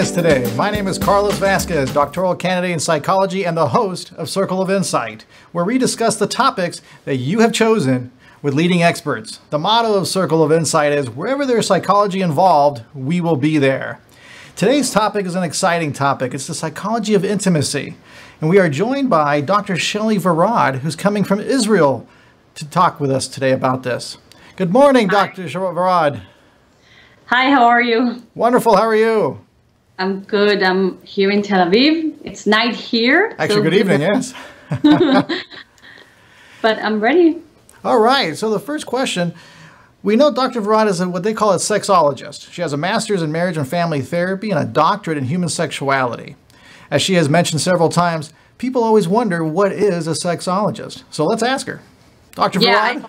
us today. My name is Carlos Vasquez, doctoral candidate in psychology and the host of Circle of Insight, where we discuss the topics that you have chosen with leading experts. The motto of Circle of Insight is, wherever there's psychology involved, we will be there. Today's topic is an exciting topic. It's the psychology of intimacy. And we are joined by Dr. Shelley Varad, who's coming from Israel to talk with us today about this. Good morning, Dr. Varad. Hi, how are you? Wonderful. How are you? I'm good. I'm here in Tel Aviv. It's night here. Actually, good evening, yes. But I'm ready. All right. So the first question, we know Dr. Varad is what they call a sexologist. She has a master's in marriage and family therapy and a doctorate in human sexuality. As she has mentioned several times, people always wonder, what is a sexologist? So let's ask her. Dr. Varad?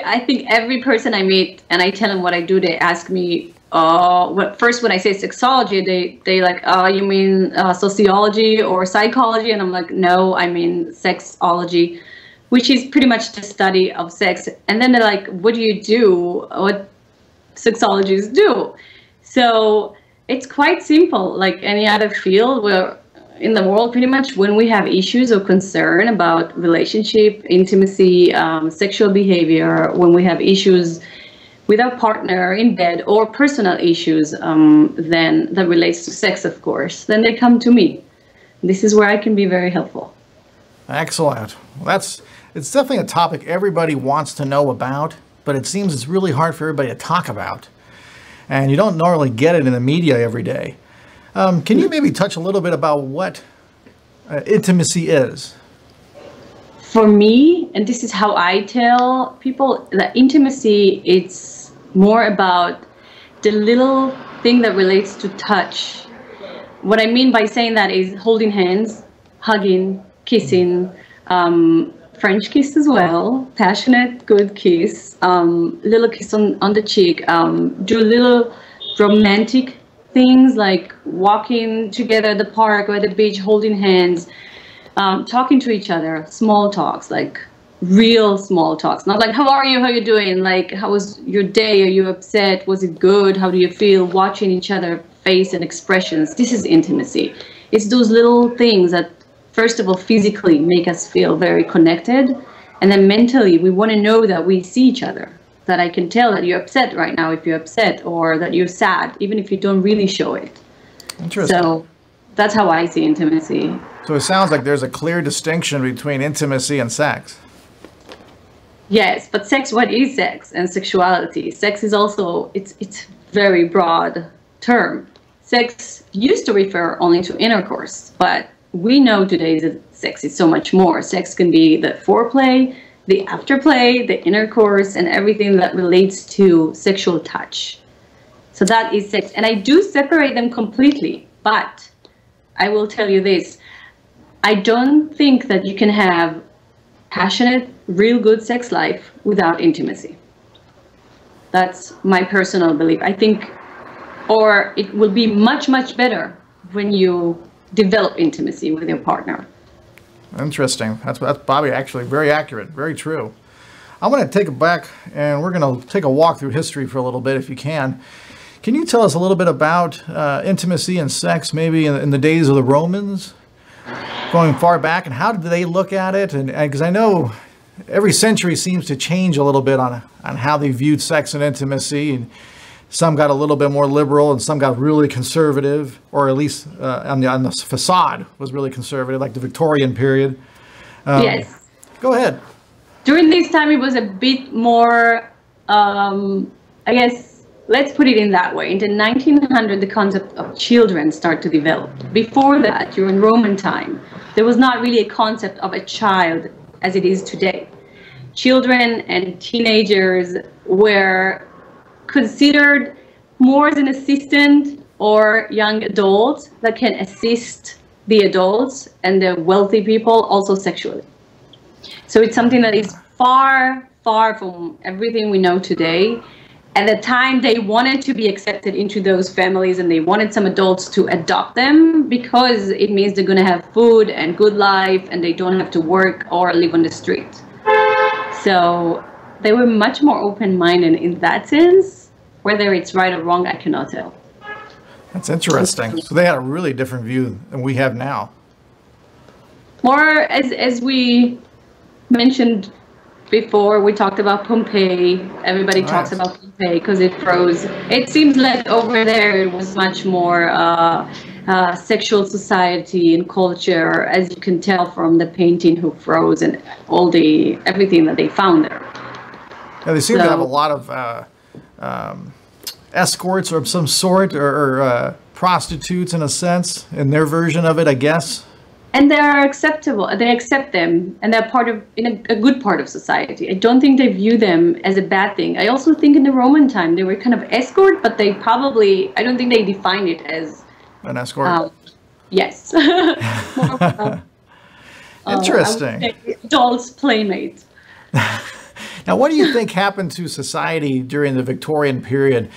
I think every person I meet and I tell them what I do, they ask me, first when I say sexology, they like, you mean sociology or psychology? And I'm like, no, I mean sexology, which is pretty much the study of sex. And then they're like, what do you do? What sexologists do? So it's quite simple, like any other field where in the world, pretty much when we have issues or concern about relationship, intimacy, sexual behavior, when we have issues with our partner in bed or personal issues, then that relates to sex, of course, then they come to me. This is where I can be very helpful. Excellent. Well, it's definitely a topic everybody wants to know about, but it seems it's really hard for everybody to talk about. And you don't normally get it in the media every day. Can you maybe touch a little bit about what intimacy is? For me, and this is how I tell people, that intimacy, it's more about the little thing that relates to touch. What I mean by saying that is holding hands, hugging, kissing, French kiss as well, passionate, good kiss, little kiss on the cheek, do little romantic things like walking together at the park or at the beach, holding hands, talking to each other, small talks, like real small talks, not like, how are you, how you doing, like, how was your day, are you upset, was it good, how do you feel, watching each other face and expressions. This is intimacy. It's those little things that, first of all, physically make us feel very connected, and then mentally we want to know that we see each other, that I can tell that you're upset right now if you're upset, or that you're sad, even if you don't really show it. Interesting. So that's how I see intimacy. So it sounds like there's a clear distinction between intimacy and sex. Yes, but sex, what is sex and sexuality? Sex is also, it's very broad term. Sex used to refer only to intercourse, but we know today that sex is so much more. Sex can be the foreplay, the afterplay, the intercourse, and everything that relates to sexual touch. So that is sex. And I do separate them completely, but I will tell you this. I don't think that you can have passionate, real good sex life without intimacy. That's my personal belief. I think, or it will be much, much better when you develop intimacy with your partner. Interesting. That's Bobby, actually very accurate, very true. I want to take it back, and we're going to take a walk through history for a little bit, if you can. Can you tell us a little bit about intimacy and sex, maybe in the days of the Romans, going far back, and how did they look at it? And because I know every century seems to change a little bit on how they viewed sex and intimacy, and some got a little bit more liberal and some got really conservative, or at least on the facade was really conservative, like the Victorian period. Yes. Go ahead. During this time, it was a bit more, I guess, let's put it in that way. In the 1900s, the concept of children started to develop. Before that, during Roman time, there was not really a concept of a child as it is today. Children and teenagers were considered more as an assistant or young adults that can assist the adults and the wealthy people also sexually. So it's something that is far, far from everything we know today. At the time, they wanted to be accepted into those families, and they wanted some adults to adopt them because it means they're going to have food and good life, and they don't have to work or live on the street. So they were much more open-minded in that sense. Whether it's right or wrong, I cannot tell. That's interesting. So they had a really different view than we have now. More as we mentioned before, we talked about Pompeii. Everybody talks about Pompeii because it froze. It seems like over there it was much more sexual society and culture, as you can tell from the painting who froze and everything that they found there. Yeah, they seem to have a lot of escorts of some sort, or prostitutes in a sense, in their version of it, I guess. And they are acceptable. They accept them, and they're part of a good part of society. I don't think they view them as a bad thing. I also think in the Roman time they were kind of escort, but they probably, I don't think they defined it as an escort. Yes. More, interesting. Adults playmate. Now, what do you think happened to society during the Victorian period,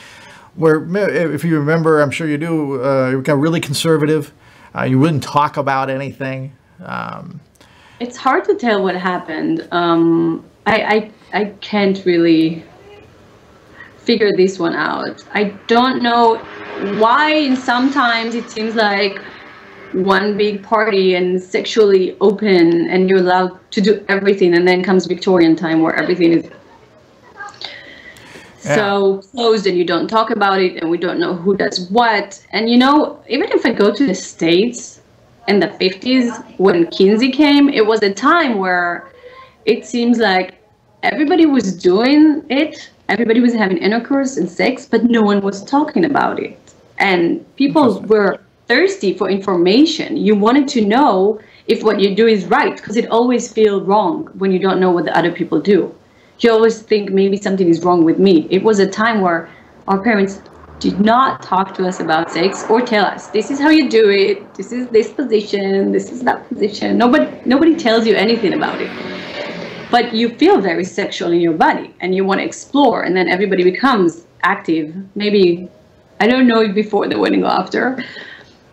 where, if you remember, I'm sure you do, you got really conservative. You wouldn't talk about anything. It's hard to tell what happened. I can't really figure this one out. I don't know why. And sometimes it seems like one big party and sexually open, and you're allowed to do everything, and then comes Victorian time where everything is so closed and you don't talk about it, and we don't know who does what. And you know, even if I go to the States in the 50s when Kinsey came, it was a time where it seems like everybody was doing it, everybody was having intercourse and sex, but no one was talking about it. And people were thirsty for information. You wanted to know if what you do is right, because it always feels wrong when you don't know what the other people do. You always think maybe something is wrong with me. It was a time where our parents did not talk to us about sex or tell us, this is how you do it, this is this position, this is that position. Nobody tells you anything about it. But you feel very sexual in your body and you want to explore, and then everybody becomes active. Maybe, I don't know if before the wedding or after,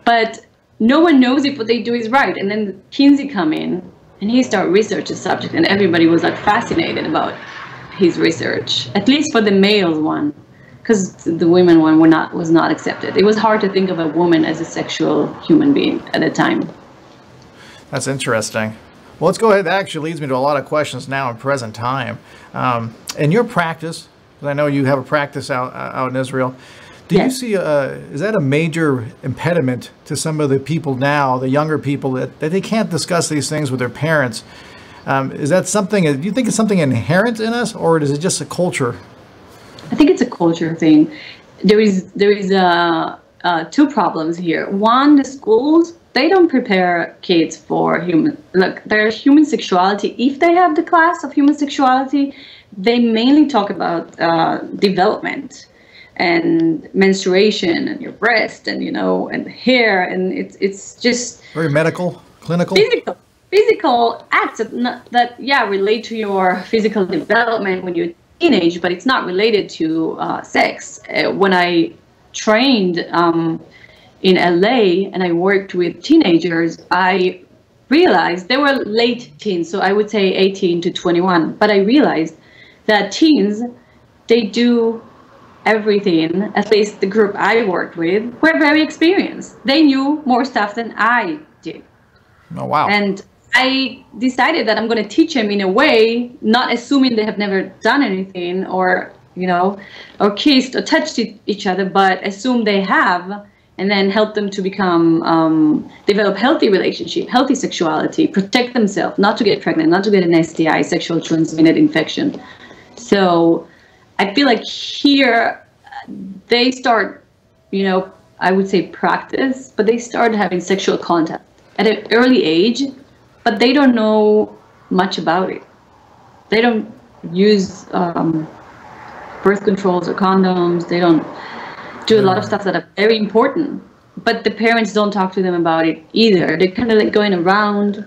but no one knows if what they do is right. And then Kinsey come in and he started research the subject, and everybody was like fascinated about his research, at least for the male one, because the women one was not accepted. It was hard to think of a woman as a sexual human being at the time. That's interesting. Well, let's go ahead. That actually leads me to a lot of questions now in present time. In your practice, because I know you have a practice out in Israel, do you see, is that a major impediment to some of the people now, the younger people, that they can't discuss these things with their parents? Is that something, do you think it's something inherent in us, or is it just a culture? I think it's a culture thing. There is two problems here. One, the schools, they don't prepare kids for their human sexuality. If they have the class of human sexuality, they mainly talk about development and menstruation and your breast and, you know, and hair, and it's just very medical, clinical, physical acts that relate to your physical development when you're teenage, but it's not related to sex. When I trained in LA and I worked with teenagers, I realized they were late teens, so I would say 18 to 21, but I realized that teens, they do everything. At least the group I worked with were very experienced. They knew more stuff than I did. Oh, wow. And I decided that I'm going to teach them in a way, not assuming they have never done anything or, you know, or kissed or touched each other, but assume they have, and then help them to become, develop healthy relationship, healthy sexuality, protect themselves, not to get pregnant, not to get an STI, sexual transmitted infection. So I feel like here they start, you know, I would say practice, but they start having sexual contact at an early age, but they don't know much about it. They don't use birth controls or condoms. They don't do a lot of stuff that are very important, but the parents don't talk to them about it either. They're kind of like going around,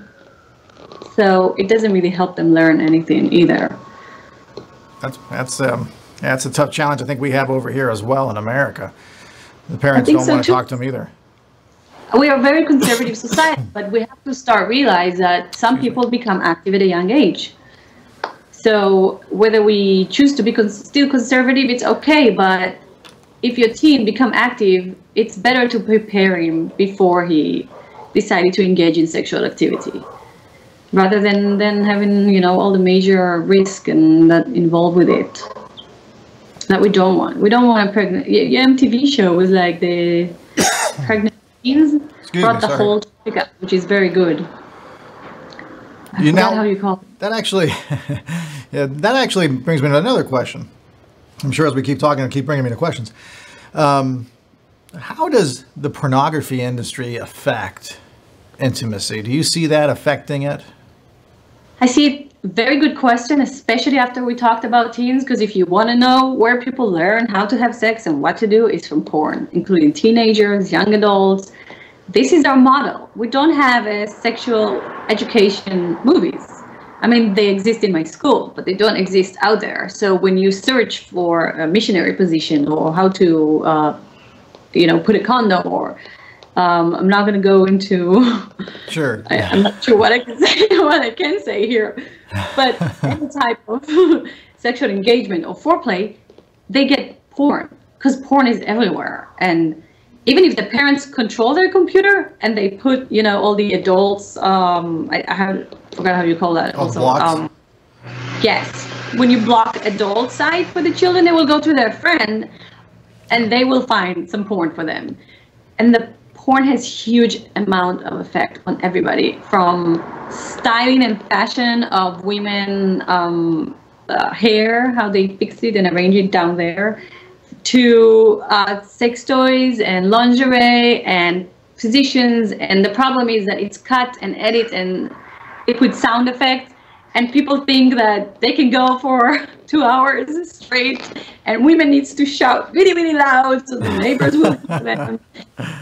so it doesn't really help them learn anything either. That's a tough challenge I think we have over here as well in America. The parents don't want to talk to them either. We are a very conservative society, but we have to start realize that some people become active at a young age. So whether we choose to be still conservative, it's okay, but if your teen become active, it's better to prepare him before he decided to engage in sexual activity, rather than having, you know, all the major risk and that involved with it that we don't want. We don't want a pregnant. Your MTV show was like the pregnant teens brought the whole topic up, which is very good. I forgot how you call it. That actually, yeah, that actually brings me to another question. I'm sure as we keep talking, it'll keep bringing me to questions. How does the pornography industry affect intimacy? Do you see that affecting it? I see it. Very good question, especially after we talked about teens, because if you want to know where people learn how to have sex and what to do, it's from porn, including teenagers, young adults. This is our model. We don't have a sexual education movies. I mean, they exist in my school, but they don't exist out there. So when you search for a missionary position or how to, you know, put a condom, or I'm not going to go into. Sure. I'm not sure what I can say. What I can say here, but any type of sexual engagement or foreplay, they get porn, because porn is everywhere. And even if the parents control their computer and they put, you know, all the adults, I forgot how you call that. Also, yes, when you block adult side for the children, they will go to their friend and they will find some porn for them. And the porn has huge amount of effect on everybody, from styling and fashion of women, hair, how they fix it and arrange it down there, to sex toys and lingerie and positions. And the problem is that it's cut and edit and it with sound effects, and people think that they can go for 2 hours straight, and women needs to shout really, really loud so the neighbors will hear them.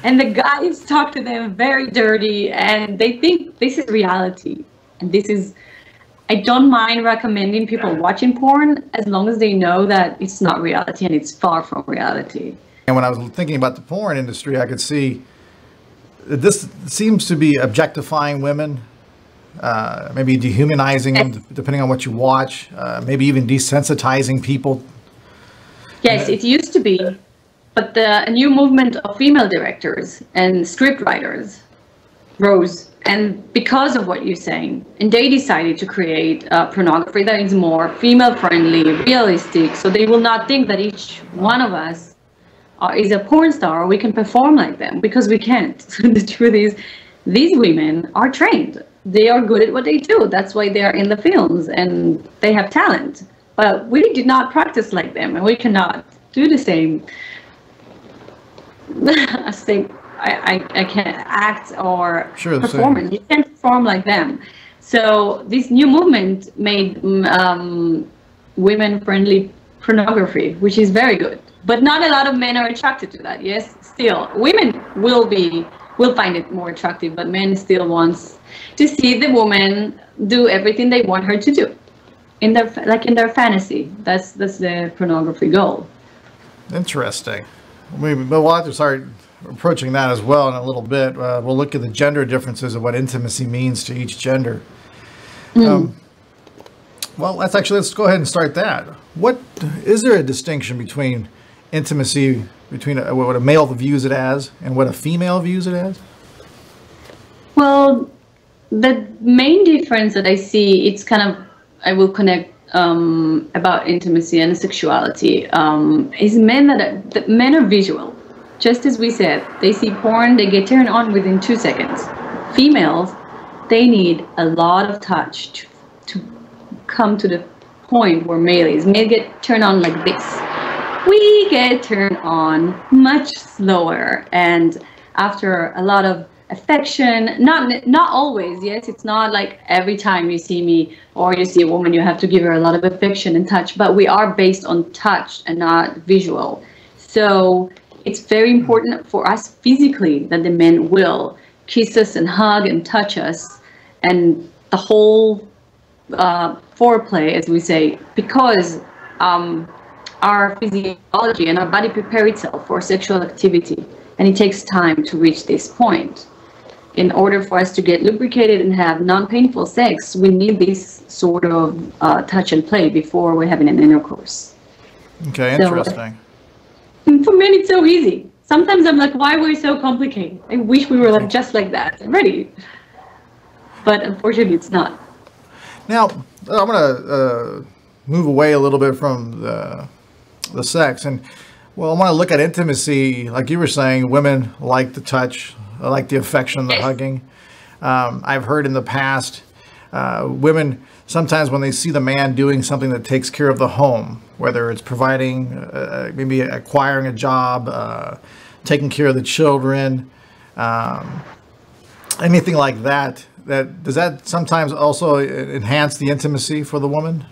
And the guys talk to them very dirty, and they think this is reality. And this is, I don't mind recommending people watching porn as long as they know that it's not reality and it's far from reality. And when I was thinking about the porn industry, I could see that this seems to be objectifying women. Maybe dehumanizing them, depending on what you watch, maybe even desensitizing people. Yes, it used to be, but a new movement of female directors and script writers rose, and because of what you're saying, and they decided to create pornography that is more female-friendly, realistic, so they will not think that each one of us is a porn star or we can perform like them, because we can't. The truth is, these women are trained. They are good at what they do. That's why they are in the films and they have talent. But we did not practice like them, and we cannot do the same. I can't act or performance. You can't perform like them. So this new movement made women-friendly pornography, which is very good. But not a lot of men are attracted to that. Yes, still women will find it more attractive, but men still wants to see the woman do everything they want her to do in their fantasy. That's the pornography goal. Interesting. We'll have to start approaching that as well in a little bit. We'll look at the gender differences of what intimacy means to each gender. Well, let's go ahead and start that. What is there a distinction between intimacy, between what a male views it as and what a female views it as? Well, the main difference that I see, it's kind of, I will connect about intimacy and sexuality, is men men are visual. Just as we said, they see porn, they get turned on within 2 seconds. Females, they need a lot of touch to come to the point where males get turned on like this. We get turned on much slower, and after a lot of affection, not always. Yes, it's not like every time you see me or you see a woman you have to give her a lot of affection and touch, but we are based on touch and not visual. So it's very important for us physically that the men will kiss us and hug and touch us, and the whole foreplay, as we say, because our physiology and our body prepare itself for sexual activity, and it takes time to reach this point. In order for us to get lubricated and have non-painful sex, we need this sort of touch and play before we're having an intercourse. Okay, interesting. And for men, it's so easy. Sometimes I'm like, why were we so complicated? I wish we were like just like that already. But unfortunately, it's not. Now, I'm going to move away a little bit from the sex. And, well, I want to look at intimacy. Like you were saying, women like the touch, like the affection, the hugging. I've heard in the past, women, sometimes when they see the man doing something that takes care of the home, whether it's providing, maybe acquiring a job, taking care of the children, anything like that, does that sometimes also enhance the intimacy for the woman?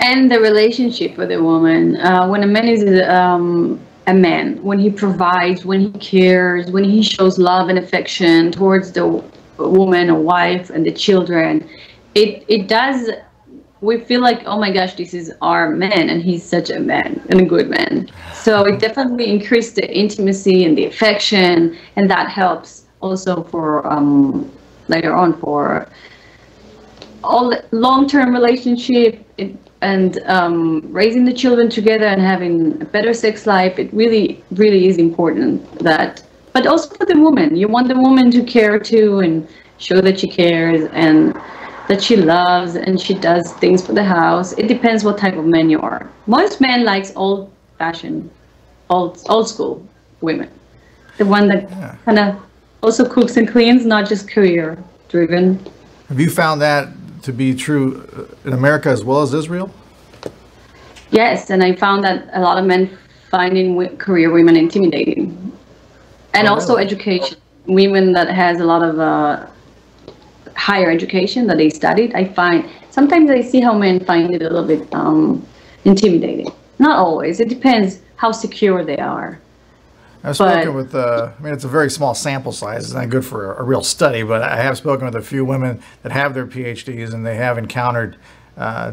And the relationship with a woman. When a man is a man, when he provides, when he cares, when he shows love and affection towards the woman or wife and the children, it does, we feel like, oh my gosh, this is our man and he's such a man and a good man. So it definitely increased the intimacy and the affection, and that helps also for later on for all long-term relationship and raising the children together and having a better sex life. It really, really is important that, but also for the woman. You want the woman to care too and show that she cares and that she loves and she does things for the house. It depends what type of man you are. Most men likes old-fashioned, old school women. The one that kind of also cooks and cleans, not just career-driven. Have you found that to be true in America as well as Israel? Yes, and I found that a lot of men finding career women intimidating. And also really? Education. Women that has a lot of higher education that they studied, I find, sometimes I see how men find it a little bit intimidating. Not always, it depends how secure they are. I've spoken with, I mean, it's a very small sample size. It's not good for a real study, but I have spoken with a few women that have their PhDs, and they have encountered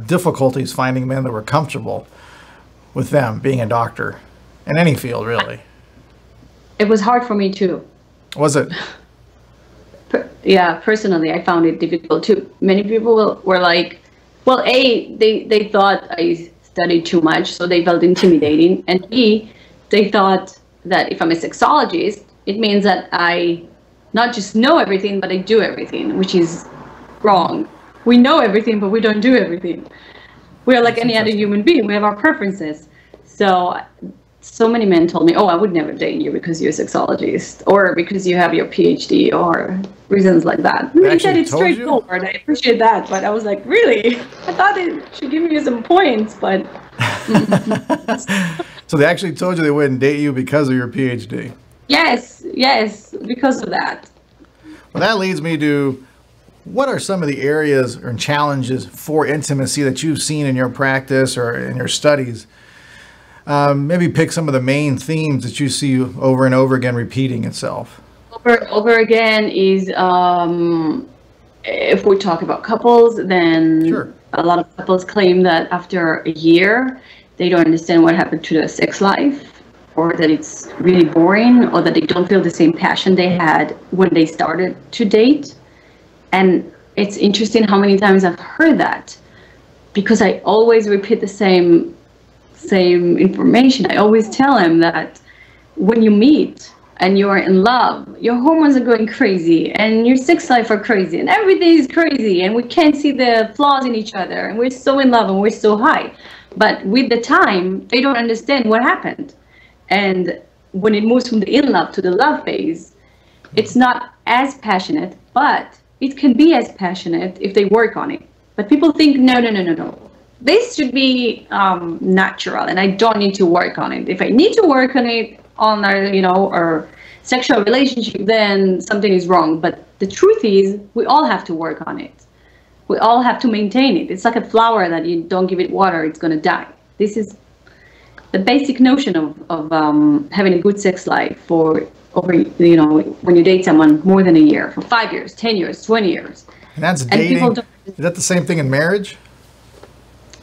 difficulties finding men that were comfortable with them being a doctor in any field, really. It was hard for me too. Was it? Yeah, personally, I found it difficult too. Many people were like, well, A, they thought I studied too much, so they felt intimidating, and B, they thought that if I'm a sexologist, it means that I not just know everything, but I do everything, which is wrong. We know everything, but we don't do everything. We are like any other human being. We have our preferences. So many men told me, oh, I would never date you because you're a sexologist or because you have your PhD or reasons like that. I mean, said it's straightforward. I appreciate that. But I was like, really? I thought they should give me some points, but... So they actually told you they wouldn't date you because of your PhD? Yes, because of that. Well, that leads me to, what are some of the areas or challenges for intimacy that you've seen in your practice or in your studies? Maybe pick some of the main themes that you see over and over again repeating itself. Over again is, if we talk about couples, then sure. A lot of couples claim that after a year, they don't understand what happened to their sex life, or that it's really boring, or that they don't feel the same passion they had when they started to date. And it's interesting how many times I've heard that, because I always repeat the same information. I always tell them that when you meet and you are in love, your hormones are going crazy and your sex life are crazy and everything is crazy and we can't see the flaws in each other and we're so in love and we're so high. But with the time, they don't understand what happened. And when it moves from the in love to the love phase, it's not as passionate, but it can be as passionate if they work on it. But people think, no. This should be natural, and I don't need to work on it. If I need to work on it on our sexual relationship, then something is wrong. But the truth is, we all have to work on it. We all have to maintain it. It's like a flower that you don't give it water, it's going to die. This is the basic notion of having a good sex life for over, when you date someone more than a year, for 5 years, 10 years, 20 years. And that's dating. Is that the same thing in marriage?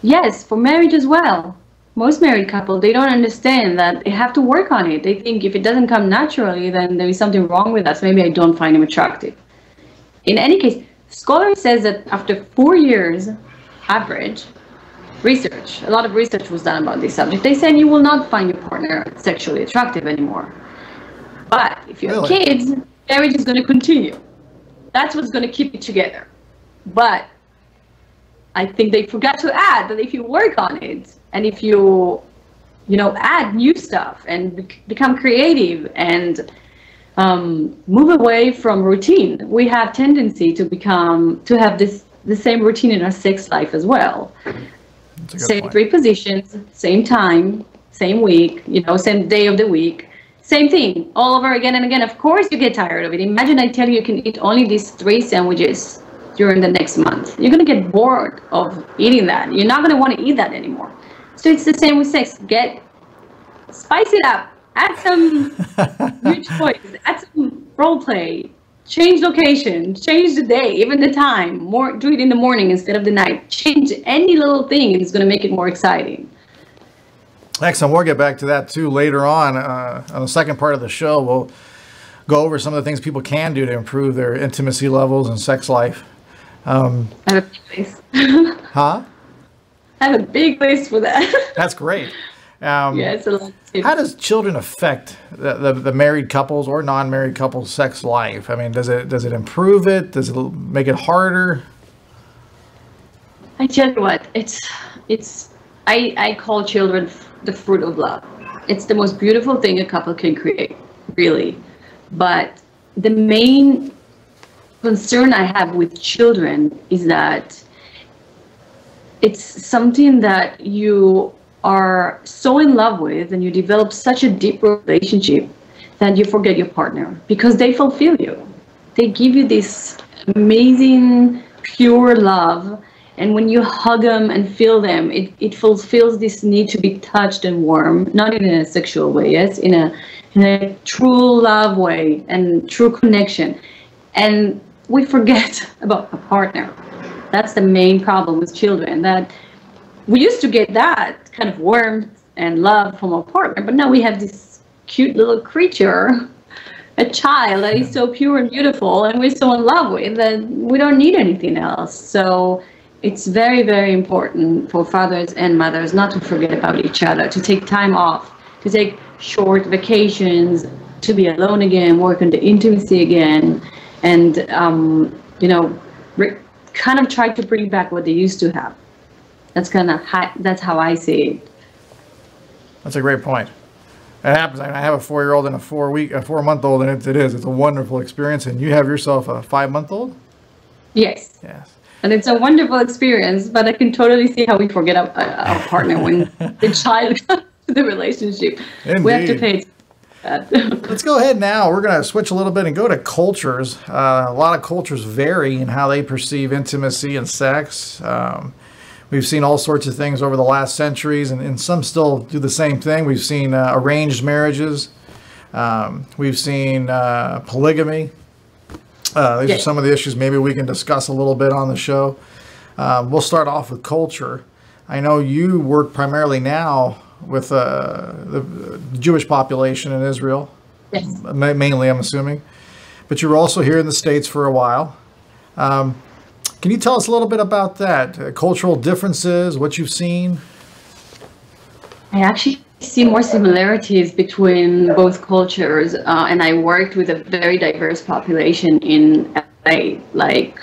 Yes, for marriage as well. Most married couples, they don't understand that they have to work on it. They think if it doesn't come naturally, then there is something wrong with us. Maybe I don't find him attractive. In any case, scholar says that after 4 years, average, research. A lot of research was done about this subject. They said you will not find your partner sexually attractive anymore. But if you have kids, marriage is going to continue. That's what's going to keep you together. But I think they forgot to add that if you work on it, and if you add new stuff and become creative and move away from routine, we have tendency to have the same routine in our sex life as well. Same point. 3 positions, same time, same week, same day of the week, same thing all over again and again. Of course you get tired of it. Imagine I tell you can eat only these 3 sandwiches during the next month. You're going to get bored of eating that. You're not going to want to eat that anymore. So it's the same with sex. Spice it up. Add some new toys. Add some role play. Change location. Change the day, even the time. Do it in the morning instead of the night. Change any little thing, and it's going to make it more exciting. Excellent. We'll get back to that too later on the second part of the show. We'll go over some of the things people can do to improve their intimacy levels and sex life. I have a big list. Huh? I have a big list for that. That's great. Yeah, it's a lot. How does children affect the married couples or non-married couples' sex life? I mean, does it improve it? Does it make it harder? I tell you what, I call children the fruit of love. It's the most beautiful thing a couple can create, really. But the main concern I have with children is that it's something that you are so in love with and you develop such a deep relationship that you forget your partner because they fulfill you. They give you this amazing, pure love. And when you hug them and feel them, it fulfills this need to be touched and warm, not in a sexual way, yes, in a true love way and true connection. And we forget about a partner. That's the main problem with children, that we used to get that kind of warmth and love from our partner, but now we have this cute little creature, a child that is so pure and beautiful and we're so in love with that we don't need anything else. So it's very, very important for fathers and mothers not to forget about each other, to take time off, to take short vacations, to be alone again, work on the intimacy again, and kind of try to bring back what they used to have. That's how I see it. That's a great point. It happens. I have a 4-year-old and a 4-month-old, and it's a wonderful experience. And you have yourself a 5-month-old? Yes. Yes. And it's a wonderful experience, but I can totally see how we forget our partner when the child comes to the relationship. Indeed. We have to pay attention to that. Let's go ahead now. We're going to switch a little bit and go to cultures. A lot of cultures vary in how they perceive intimacy and sex. We've seen all sorts of things over the last centuries, and some still do the same thing. We've seen arranged marriages. We've seen polygamy. These are some of the issues maybe we can discuss a little bit on the show. We'll start off with culture. I know you work primarily now with the Jewish population in Israel. Yes. Mainly, I'm assuming. But you were also here in the States for a while. Can you tell us a little bit about that? Cultural differences, what you've seen? I actually see more similarities between both cultures, and I worked with a very diverse population in LA, like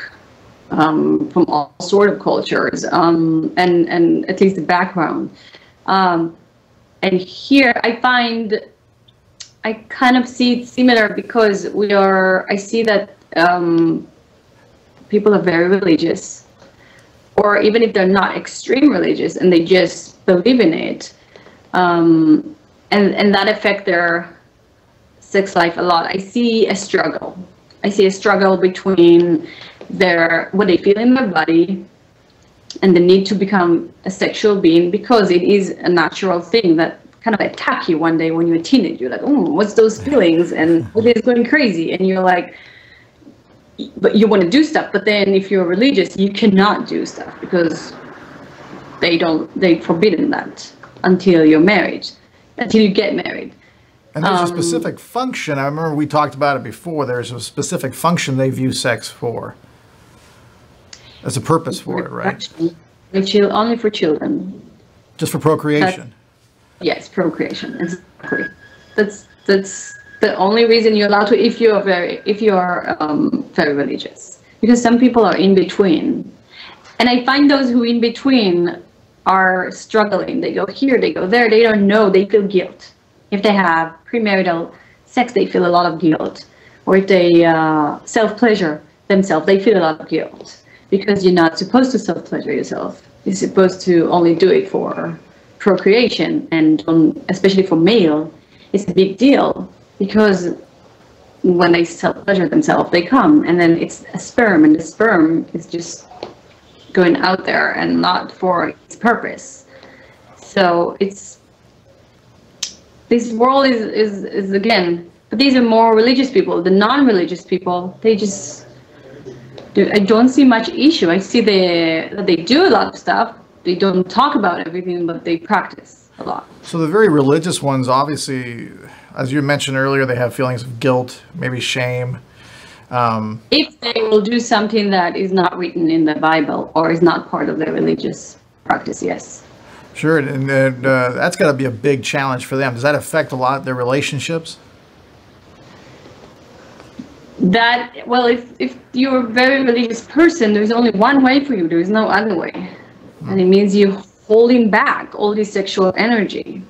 from all sort of cultures, and at least the background. And here I kind of see it similar because I see that people are very religious, or even if they're not extreme religious and they just believe in it, and that affect their sex life a lot. I see a struggle. I see a struggle between what they feel in their body and the need to become a sexual being, because it is a natural thing that kind of attack you one day when you're a teenager. You're like, oh, what's those feelings? And it's going crazy. And you're like, but you want to do stuff, but then if you're religious, you cannot do stuff because they forbidden that until you're married, until you get married. And there's a specific function. I remember we talked about it before. There's a specific function they view sex for. There's a purpose for it, right? Only for children. Just for procreation. Yes, procreation. Exactly. That's the only reason you're allowed to if you are very religious. Because some people are in between, and I find those who in between are struggling. They go here, they go there. They don't know. They feel guilt. If they have premarital sex, they feel a lot of guilt. Or if they self-pleasure themselves, they feel a lot of guilt. Because you're not supposed to self-pleasure yourself. You're supposed to only do it for procreation. And especially for male, it's a big deal. Because when they self-pleasure themselves, they come. And then it's a sperm. And the sperm is just going out there and not for its purpose. So it's... This world is again... But these are more religious people. The non-religious people, they just... I don't see much issue. I see that they do a lot of stuff. They don't talk about everything, but they practice a lot. So the very religious ones, obviously, as you mentioned earlier, they have feelings of guilt, maybe shame. If they will do something that is not written in the Bible or is not part of their religious practice, yes. Sure, and that's got to be a big challenge for them. Does that affect a lot of their relationships? Well, if you're a very religious person, there's only one way for you. There's no other way. And it means you're holding back all this sexual energy.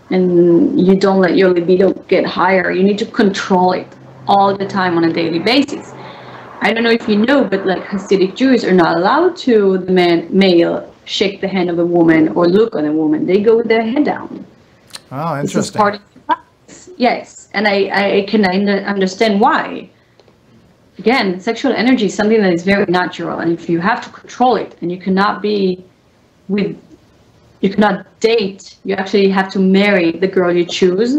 And you don't let your libido get higher. You need to control it all the time on a daily basis. I don't know if you know, but like Hasidic Jews are not allowed to, the male, shake the hand of a woman or look on a woman. They go with their head down. Oh, interesting. This is part of the practice. Yes, and I can understand why. Again, sexual energy is something that is very natural, and if you have to control it, and you cannot date, you actually have to marry the girl you choose.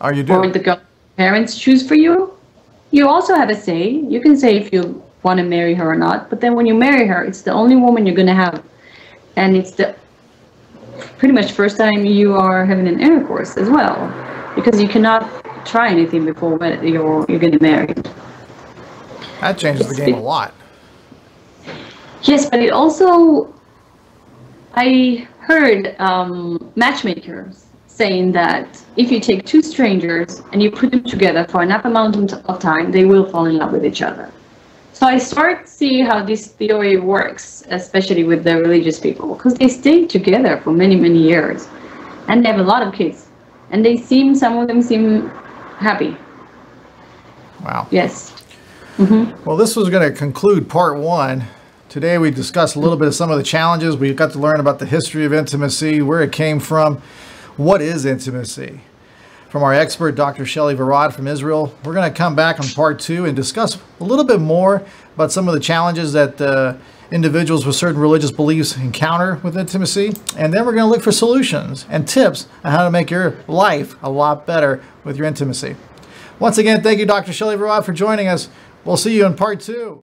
Oh, you do? Or the girl parents choose for you. You also have a say. You can say if you want to marry her or not, but then when you marry her, it's the only woman you're going to have. And it's the pretty much first time you are having an intercourse as well, because you cannot try anything before you're getting married. That changes the game a lot. Yes, but it also, I heard matchmakers saying that if you take two strangers and you put them together for enough amount of time, they will fall in love with each other. So I start to see how this theory works, especially with the religious people, because they stay together for many, many years, and they have a lot of kids, and some of them seem happy. Wow. Yes. Mm-hmm. Well, this was going to conclude part one. Today we discussed a little bit of some of the challenges. We got to learn about the history of intimacy, where it came from, what is intimacy. From our expert, Dr. Shelley Varad from Israel. We're going to come back on part two and discuss a little bit more about some of the challenges that individuals with certain religious beliefs encounter with intimacy. And then we're going to look for solutions and tips on how to make your life a lot better with your intimacy. Once again, thank you, Dr. Shelley Varad, for joining us. We'll see you in part two.